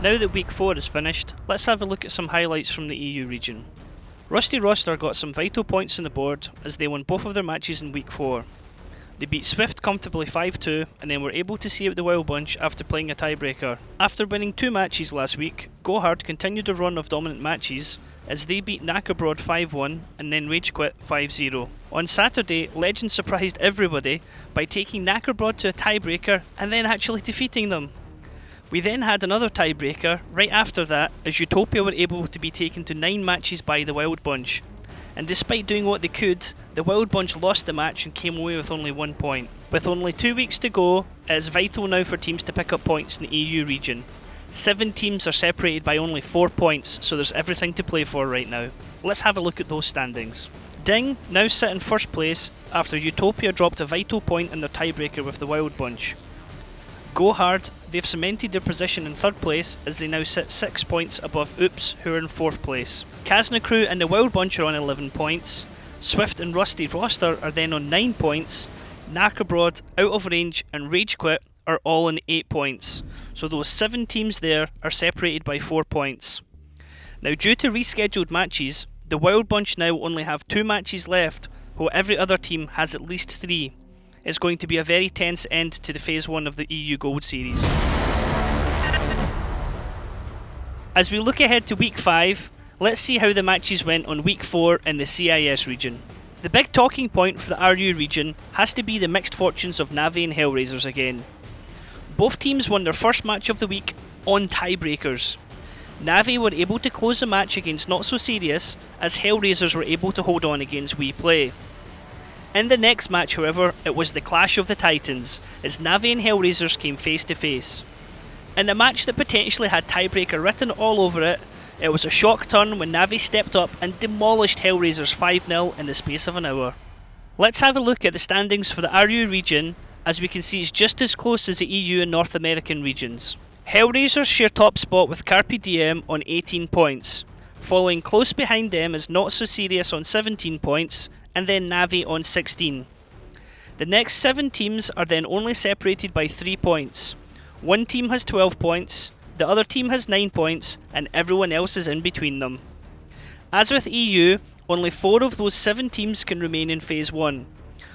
Now that week 4 is finished, let's have a look at some highlights from the EU region. Rusty Roster got some vital points on the board as they won both of their matches in week 4. They beat Swift comfortably 5-2 and then were able to see out the Wild Bunch after playing a tiebreaker. After winning 2 matches last week, Go Hard continued a run of dominant matches as they beat Knackerbroad 5-1 and then Rage Quit 5-0. On Saturday, Legend surprised everybody by taking Knackerbroad to a tiebreaker and then actually defeating them. We then had another tiebreaker right after that as Utopia were able to be taken to 9 matches by the Wild Bunch. And despite doing what they could, the Wild Bunch lost the match and came away with only 1 point. With only 2 weeks to go, it is vital now for teams to pick up points in the EU region. 7 teams are separated by only 4 points, so there's everything to play for right now. Let's have a look at those standings. Ding now sit in first place after Utopia dropped a vital point in their tiebreaker with the Wild Bunch. Go Hard, they've cemented their position in 3rd place as they now sit 6 points above Oops, who are in 4th place. Kazna Crew and the Wild Bunch are on 11 points, Swift and Rusty Roster are then on 9 points, Knackerbroad, Out of Range and Rage Quit are all on 8 points, so those 7 teams there are separated by 4 points. Now due to rescheduled matches, the Wild Bunch now only have 2 matches left, while every other team has at least 3. It's going to be a very tense end to the Phase 1 of the EU Gold Series. As we look ahead to Week 5, let's see how the matches went on Week 4 in the CIS region. The big talking point for the RU region has to be the mixed fortunes of Navi and Hellraisers again. Both teams won their first match of the week on tiebreakers. Navi were able to close the match against Not So Serious, as Hellraisers were able to hold on against We Play. In the next match, however, it was the clash of the Titans, as Navi and Hellraisers came face to face. In a match that potentially had tiebreaker written all over it, it was a shock turn when Navi stepped up and demolished Hellraisers 5-0 in the space of an hour. Let's have a look at the standings for the RU region, as we can see it's just as close as the EU and North American regions. Hellraisers share top spot with Carpe Diem on 18 points. Following close behind them is Not So Serious on 17 points, and then Navi on 16. The next 7 teams are then only separated by 3 points. One team has 12 points, the other team has 9 points, and everyone else is in between them. As with EU, only 4 of those 7 teams can remain in Phase 1.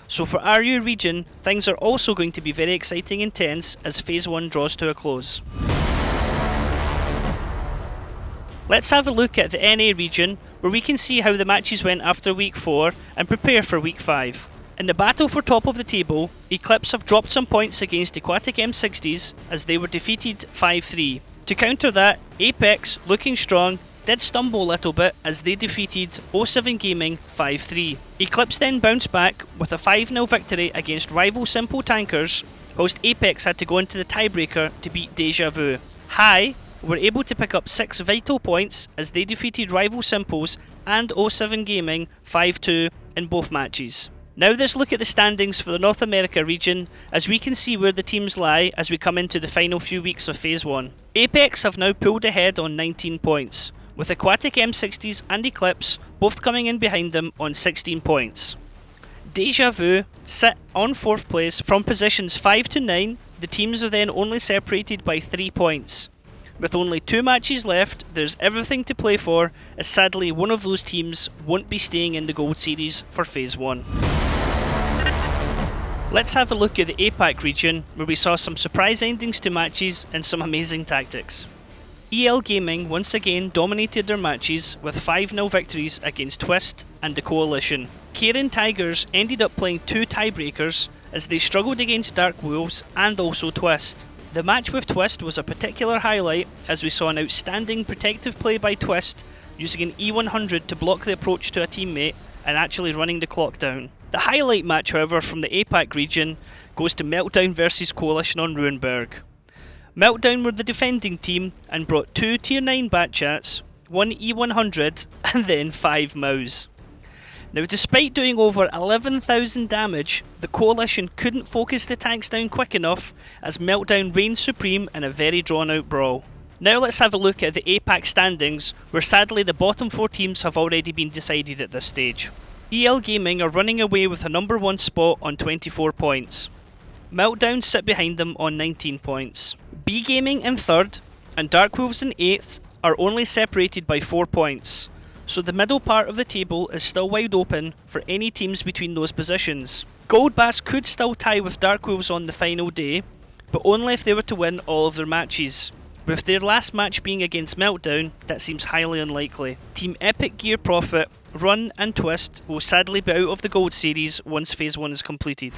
So for RU region, things are also going to be very exciting and tense as Phase 1 draws to a close. Let's have a look at the NA region, where we can see how the matches went after Week 4 and prepare for Week 5. In the battle for top of the table, Eclipse have dropped some points against Aquatic M60s as they were defeated 5-3. To counter that, Apex, looking strong, did stumble a little bit as they defeated 07 Gaming 5-3. Eclipse then bounced back with a 5-0 victory against rival Simple Tankers, whilst Apex had to go into the tiebreaker to beat Deja Vu. High were able to pick up 6 vital points as they defeated rival Simples and 07 Gaming 5-2 in both matches. Now let's look at the standings for the North America region as we can see where the teams lie as we come into the final few weeks of Phase 1. Apex have now pulled ahead on 19 points, with Aquatic M60s and Eclipse both coming in behind them on 16 points. Deja Vu sit on 4th place from positions 5 to 9, the teams are then only separated by 3 points. With only 2 matches left, there's everything to play for, as sadly one of those teams won't be staying in the Gold Series for Phase 1. Let's have a look at the APAC region, where we saw some surprise endings to matches and some amazing tactics. EL Gaming once again dominated their matches with 5-0 victories against Twist and the Coalition. Karen Tigers ended up playing 2 tiebreakers as they struggled against Dark Wolves and also Twist. The match with Twist was a particular highlight as we saw an outstanding protective play by Twist using an E100 to block the approach to a teammate and actually running the clock down. The highlight match, however, from the APAC region goes to Meltdown vs Coalition on Ruinberg. Meltdown were the defending team and brought 2 Tier 9 Batchats, 1 E100 and then 5 Mows. Now despite doing over 11,000 damage, the Coalition couldn't focus the tanks down quick enough as Meltdown reigned supreme in a very drawn out brawl. Now let's have a look at the APAC standings, where sadly the bottom 4 teams have already been decided at this stage. EL Gaming are running away with a number 1 spot on 24 points. Meltdown sit behind them on 19 points. B Gaming in 3rd, and Dark Wolves in 8th are only separated by 4 points, so the middle part of the table is still wide open for any teams between those positions. Gold Bass could still tie with Dark Wolves on the final day, but only if they were to win all of their matches. With their last match being against Meltdown, that seems highly unlikely. Team Epic Gear Profit, Run and Twist will sadly be out of the Gold Series once Phase 1 is completed.